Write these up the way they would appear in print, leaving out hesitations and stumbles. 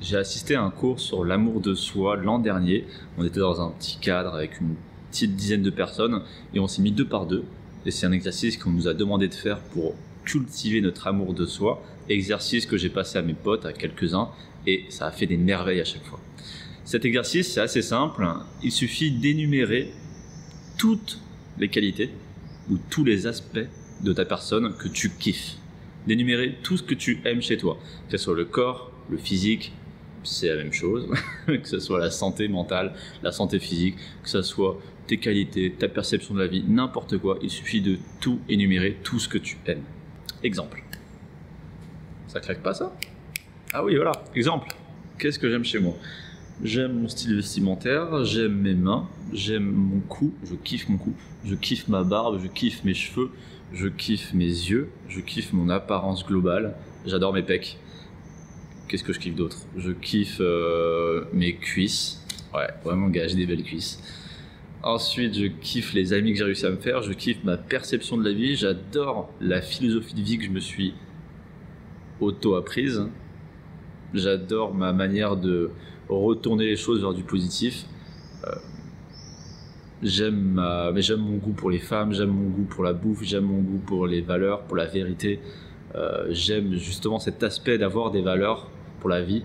J'ai assisté à un cours sur l'amour de soi l'an dernier. On était dans un petit cadre avec une petite dizaine de personnes et on s'est mis 2 par 2. Et c'est un exercice qu'on nous a demandé de faire pour cultiver notre amour de soi. Exercice que j'ai passé à mes potes, à quelques-uns, et ça a fait des merveilles à chaque fois. Cet exercice, c'est assez simple. Il suffit d'énumérer toutes les qualités ou tous les aspects de ta personne que tu kiffes. D'énumérer tout ce que tu aimes chez toi, que ce soit le corps, le physique, c'est la même chose, que ce soit la santé mentale, la santé physique, que ce soit tes qualités, ta perception de la vie, n'importe quoi, il suffit de tout énumérer, tout ce que tu aimes. Exemple. Ça claque pas ça? Ah oui, voilà, exemple. Qu'est-ce que j'aime chez moi? J'aime mon style vestimentaire, j'aime mes mains, j'aime mon cou, je kiffe mon cou, je kiffe ma barbe, je kiffe mes cheveux, je kiffe mes yeux, je kiffe mon apparence globale, j'adore mes pecs. Qu'est-ce que je kiffe d'autre? Je kiffe mes cuisses, ouais, vraiment gars, j'ai des belles cuisses. Ensuite, je kiffe les amis que j'ai réussi à me faire, je kiffe ma perception de la vie, j'adore la philosophie de vie que je me suis auto-apprise. J'adore ma manière de retourner les choses vers du positif. J'aime mon goût pour les femmes, j'aime mon goût pour la bouffe, j'aime mon goût pour les valeurs, pour la vérité. J'aime justement cet aspect d'avoir des valeurs pour la vie.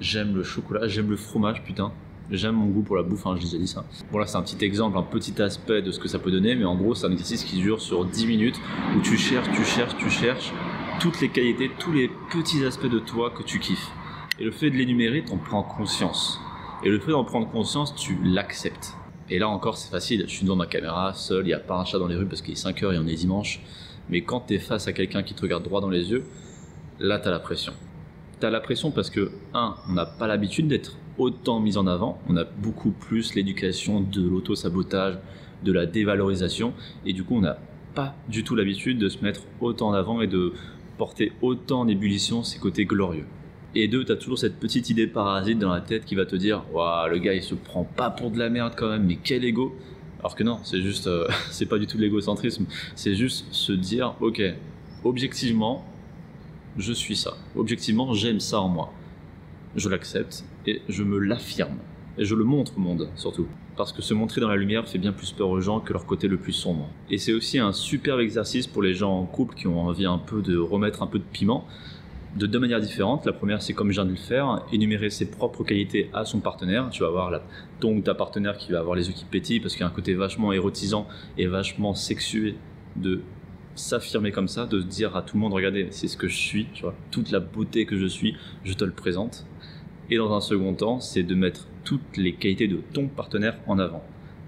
J'aime le chocolat, j'aime le fromage, putain. J'aime mon goût pour la bouffe, hein, j'ai déjà dit ça. Bon là c'est un petit exemple, un petit aspect de ce que ça peut donner, mais en gros c'est un exercice qui dure sur 10 minutes où tu cherches toutes les qualités, tous les petits aspects de toi que tu kiffes. Et le fait de l'énumérer, t'en prends conscience. Et le fait d'en prendre conscience, tu l'acceptes. Et là encore c'est facile, je suis devant ma caméra, seul, il n'y a pas un chat dans les rues parce qu'il est 5 heures et on est dimanche. Mais quand tu es face à quelqu'un qui te regarde droit dans les yeux, là tu as la pression. Tu as la pression parce que, on n'a pas l'habitude d'être autant mis en avant. On a beaucoup plus l'éducation de l'auto-sabotage, de la dévalorisation. Et du coup, on n'a pas du tout l'habitude de se mettre autant en avant et de porter autant en ébullition ses côtés glorieux. Et 2, tu as toujours cette petite idée parasite dans la tête qui va te dire « Waouh, le gars, il se prend pas pour de la merde quand même, mais quel ego !» Alors que non, c'est juste, c'est pas du tout de l'égocentrisme, c'est juste se dire, ok, objectivement, je suis ça. Objectivement, j'aime ça en moi. Je l'accepte et je me l'affirme. Et je le montre au monde, surtout. Parce que se montrer dans la lumière fait bien plus peur aux gens que leur côté le plus sombre. Et c'est aussi un superbe exercice pour les gens en couple qui ont envie un peu de remettre un peu de piment, de 2 manières différentes. La première, c'est comme je viens de le faire, énumérer ses propres qualités à son partenaire. Tu vas avoir ta partenaire qui va avoir les yeux qui pétillent parce qu'il y a un côté vachement érotisant et vachement sexué de s'affirmer comme ça, de se dire à tout le monde, regardez, c'est ce que je suis, tu vois, toute la beauté que je suis, je te le présente. Et dans un second temps, c'est de mettre toutes les qualités de ton partenaire en avant.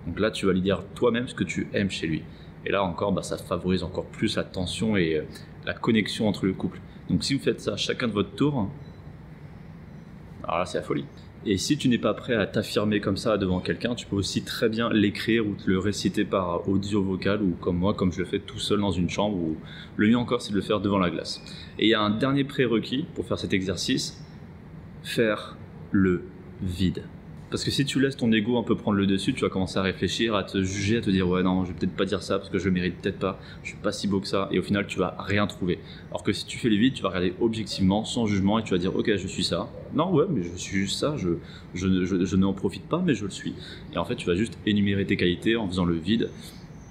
Donc là, tu vas lui dire toi-même ce que tu aimes chez lui. Et là encore, ça favorise encore plus la tension et la connexion entre le couple. Donc si vous faites ça chacun de votre tour, alors là c'est la folie. Et si tu n'es pas prêt à t'affirmer comme ça devant quelqu'un, tu peux aussi très bien l'écrire ou te le réciter par audio vocal ou comme moi, comme je le fais tout seul dans une chambre. Ou le mieux encore, c'est de le faire devant la glace. Et il y a un dernier prérequis pour faire cet exercice, faire le vide. Parce que si tu laisses ton ego un peu prendre le dessus, tu vas commencer à réfléchir, à te juger, à te dire ouais non, je vais peut-être pas dire ça parce que je le mérite peut-être pas, je suis pas si beau que ça, et au final tu vas rien trouver. Alors que si tu fais le vide, tu vas regarder objectivement, sans jugement, et tu vas dire ok, je suis ça. Non ouais, mais je suis juste ça, je n'en profite pas, mais je le suis. Et en fait, tu vas juste énumérer tes qualités en faisant le vide,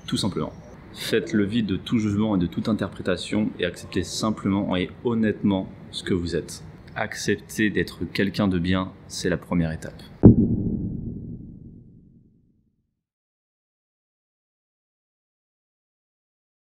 tout simplement. Faites le vide de tout jugement et de toute interprétation et acceptez simplement et honnêtement ce que vous êtes. Accepter d'être quelqu'un de bien, c'est la première étape.